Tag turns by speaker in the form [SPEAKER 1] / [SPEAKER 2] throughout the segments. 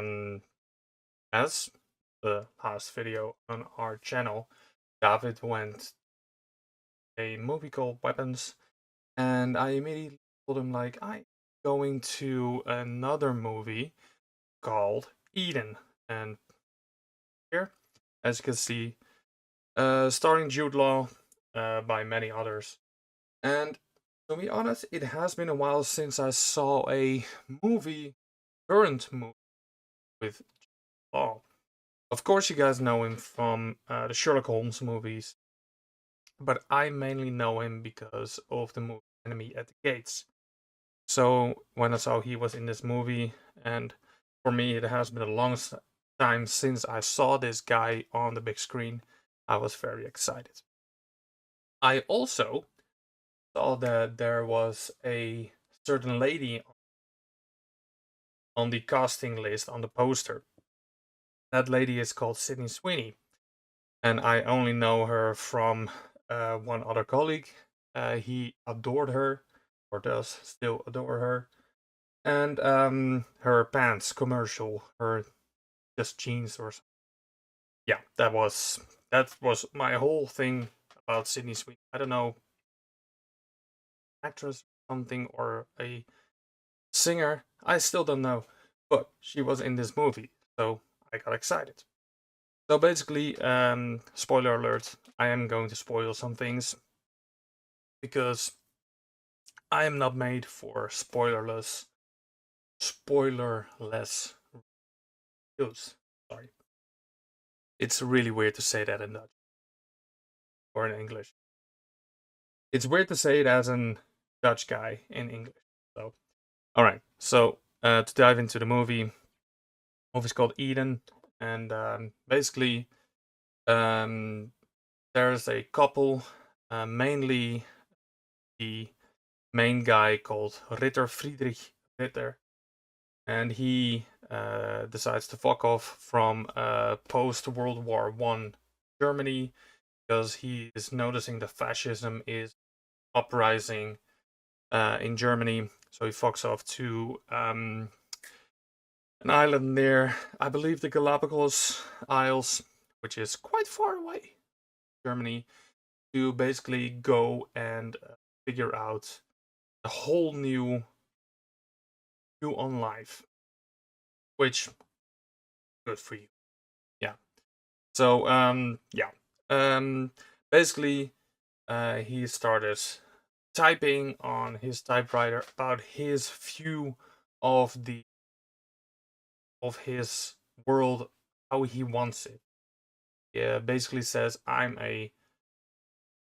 [SPEAKER 1] And as the last video on our channel, David went a movie called Weapons, and I immediately told him like I'm going to another movie called Eden, and here, as you can see, starring Jude Law, by many others. And to be honest, it has been a while since I saw a movie, current movie with Jude Law. Of course, you guys know him from the Sherlock Holmes movies, but I mainly know him because of the movie Enemy at the Gates. So when I saw he was in this movie, and for me it has been a long time since I saw this guy on the big screen, I was very excited. I also saw that there was a certain lady on the casting list on the poster. That lady is called Sydney Sweeney, and I only know her from one other colleague. He adored her, or does still adore her, and her pants commercial, her just jeans or something. Yeah, that was my whole thing about Sydney Sweeney. I don't know, actress or something or a singer. I still don't know, but she was in this movie, so I got excited. So basically, spoiler alert, I am going to spoil some things because I am not made for spoilerless reviews. Sorry. It's really weird to say that in Dutch or in English. It's weird to say it as an Dutch guy in English. So, all right. So, to dive into the movie's called Eden, and basically, um, there's a couple, mainly the main guy called Ritter Friedrich Ritter, and he decides to fuck off from post World War One Germany because he is noticing that fascism is uprising in Germany. So he fucks off to an island near, I believe, the Galapagos Isles, which is quite far away, Germany, to basically go and figure out a whole new view on life, which good for you. Yeah. So yeah. Um, basically, he started typing on his typewriter about his view of his world, how he wants it. Yeah, basically says I'm a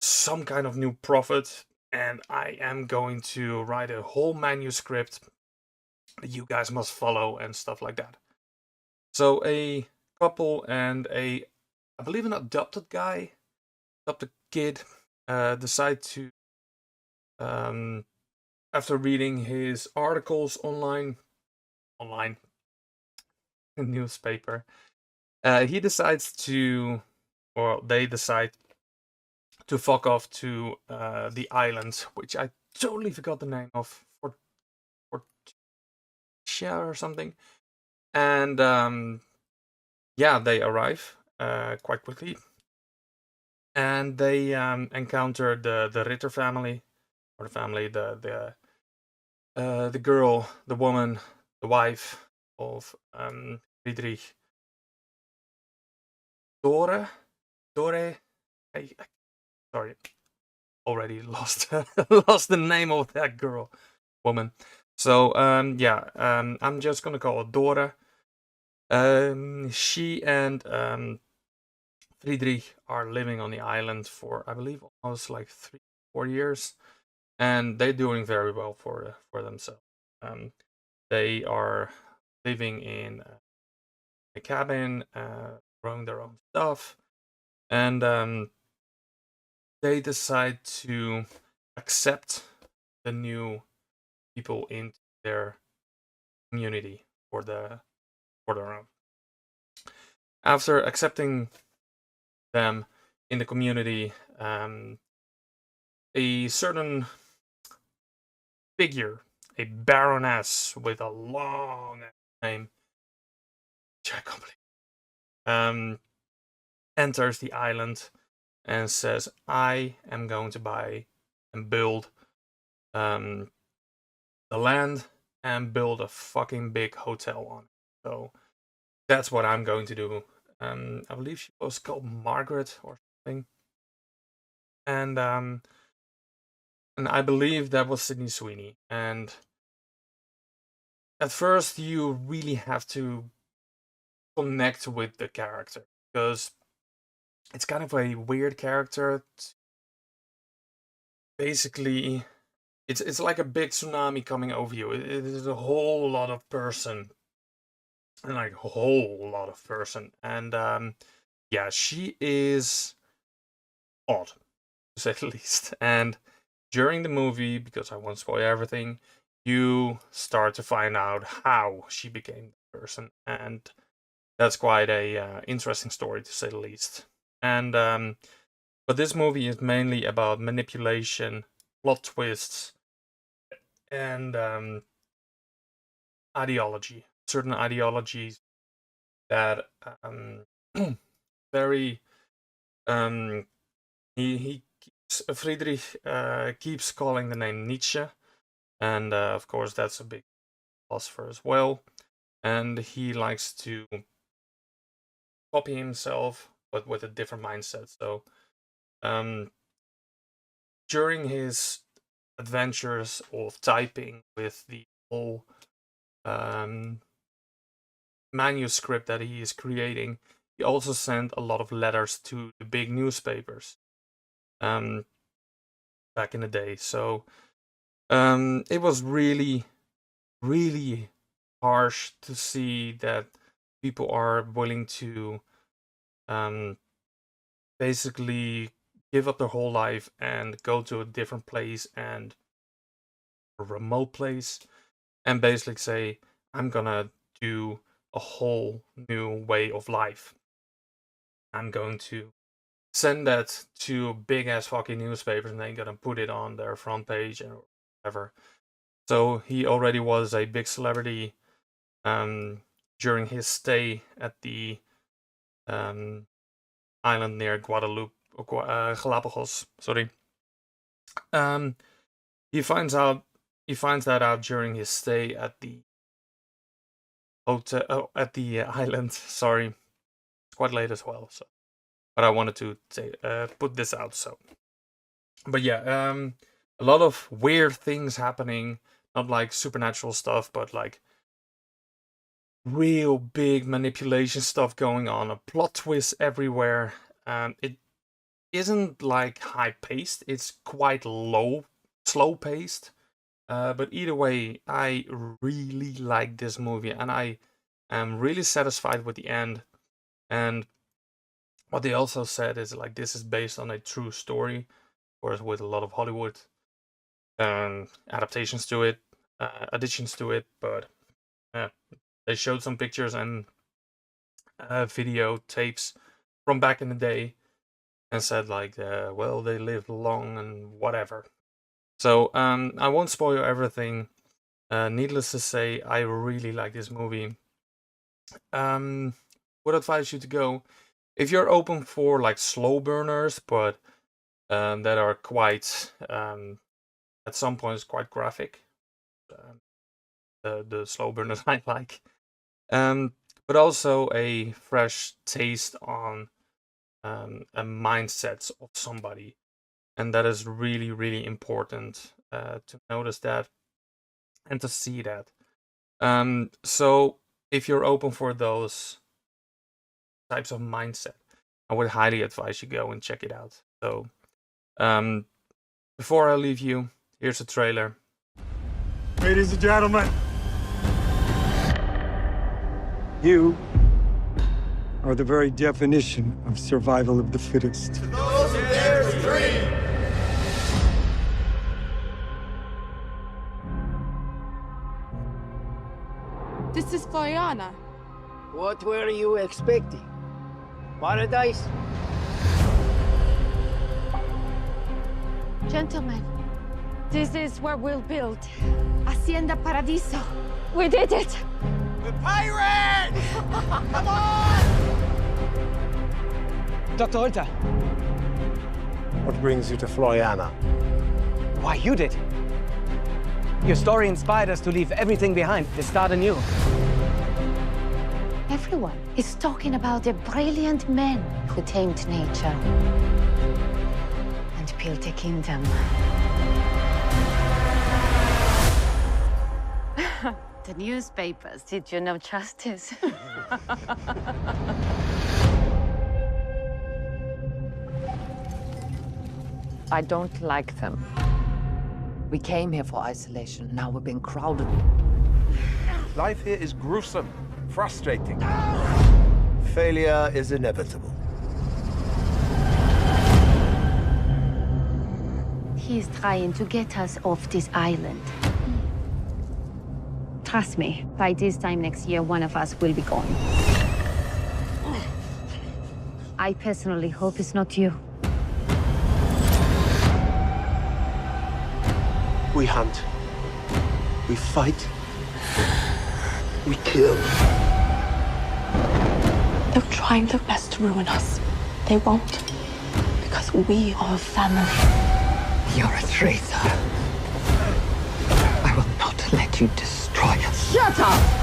[SPEAKER 1] some kind of new prophet, and I am going to write a whole manuscript that you guys must follow and stuff like that. So a couple and I believe an adopted kid, decide to um, after reading his articles online newspaper, he decides to, or they decide to fuck off to the island, which I totally forgot the name of, Fortia or something. And yeah, they arrive quite quickly, and they encounter the Ritter family, or the family, the girl, the woman, the wife of Friedrich, Dore, Dore. I sorry, already lost lost the name of that girl, woman. So yeah, I'm just gonna call it Dora. She and Friedrich are living on the island for, I believe, almost like 3 4 years, and they're doing very well for themselves. Um, they are living in a cabin, growing their own stuff, and they decide to accept the new people into their community for their own. After accepting them in the community, a certain figure, a baroness with a long name, which I can't believe, enters the island and says, I am going to buy and build the land and build a fucking big hotel on it. So that's what I'm going to do. I believe she was called Margaret or something. And I believe that was Sydney Sweeney. And at first you really have to connect with the character, because it's kind of a weird character. Basically, it's like a big tsunami coming over you. It is a whole lot of person. And like a whole lot of person. And yeah, she is odd, to say the least. And during the movie, because I won't spoil everything, you start to find out how she became the person. And that's quite a interesting story, to say the least. And but this movie is mainly about manipulation, plot twists, and ideology. Certain ideologies that very he keeps, Friedrich keeps calling the name Nietzsche, and of course that's a big philosopher as well, and he likes to copy himself but with a different mindset. So during his adventures of typing with the whole manuscript that he is creating, he also sent a lot of letters to the big newspapers back in the day. So it was really, really harsh to see that people are willing to basically give up their whole life and go to a different place, and a remote place, and basically say, I'm gonna do a whole new way of life. I'm going to send that to big ass fucking newspapers, and they're gonna put it on their front page or whatever. So he already was a big celebrity during his stay at the island near Guadeloupe, Galapagos. Sorry. He finds that out during his stay at the hotel, at the island. Sorry, it's quite late as well. So, but I wanted to say, put this out. So, but yeah, a lot of weird things happening. Not like supernatural stuff, but like real big manipulation stuff going on. A plot twist everywhere. It isn't like high paced. It's quite slow paced. But either way, I really like this movie, and I am really satisfied with the end. And what they also said is like this is based on a true story, of course, with a lot of Hollywood adaptations to it, additions to it. But they showed some pictures and video tapes from back in the day, and said like, well, they lived long and whatever. So I won't spoil everything. Needless to say, I really like this movie. Would advise you to go if you're open for like slow burners, but that are quite at some points quite graphic. The slow burners I like, but also a fresh taste on a mindset of somebody. And that is really, really important to notice that and to see that. So if you're open for those types of mindset, I would highly advise you go and check it out. So before I leave you, here's a trailer.
[SPEAKER 2] Ladies and gentlemen, you are the very definition of survival of the fittest.
[SPEAKER 3] Those who dare to dream.
[SPEAKER 4] This is Floriana.
[SPEAKER 5] What were you expecting? Paradise?
[SPEAKER 4] Gentlemen, this is where we'll build Hacienda Paradiso. We did it!
[SPEAKER 3] The pirates!
[SPEAKER 6] Dr. Ulter,
[SPEAKER 7] What brings you to Floriana?
[SPEAKER 6] why you did? Your story inspired us to leave everything behind, to start anew.
[SPEAKER 4] Everyone is talking about the brilliant men who tamed nature and built a kingdom. The newspapers did you no justice.
[SPEAKER 8] I don't like them. We came here for isolation. Now we're being crowded.
[SPEAKER 9] Life here is gruesome, frustrating.
[SPEAKER 3] Failure is inevitable.
[SPEAKER 4] He's trying to get us off this island. Trust me, by this time next year, one of us will be gone. I personally hope it's not you.
[SPEAKER 3] We hunt. We fight. We kill.
[SPEAKER 10] They're trying their best to ruin us. They won't. Because we are a family.
[SPEAKER 8] You're a traitor. I will not let you destroy us.
[SPEAKER 4] Shut up!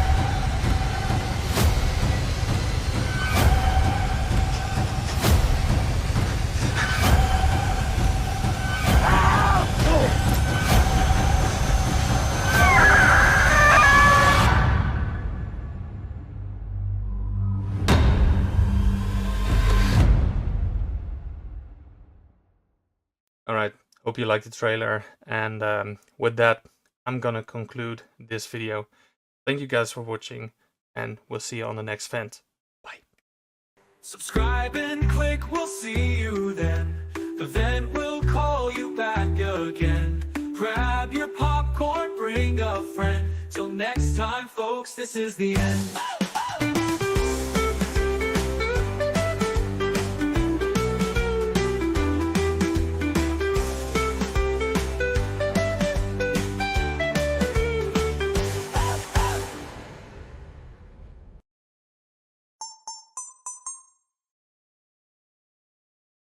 [SPEAKER 1] Alright, hope you liked the trailer, and with that, I'm gonna conclude this video. Thank you guys for watching, and we'll see you on the next vent. Bye.
[SPEAKER 11] Subscribe and click, we'll see you then. The vent will call you back again. Grab your popcorn, bring a friend. Till next time, folks, this is the end.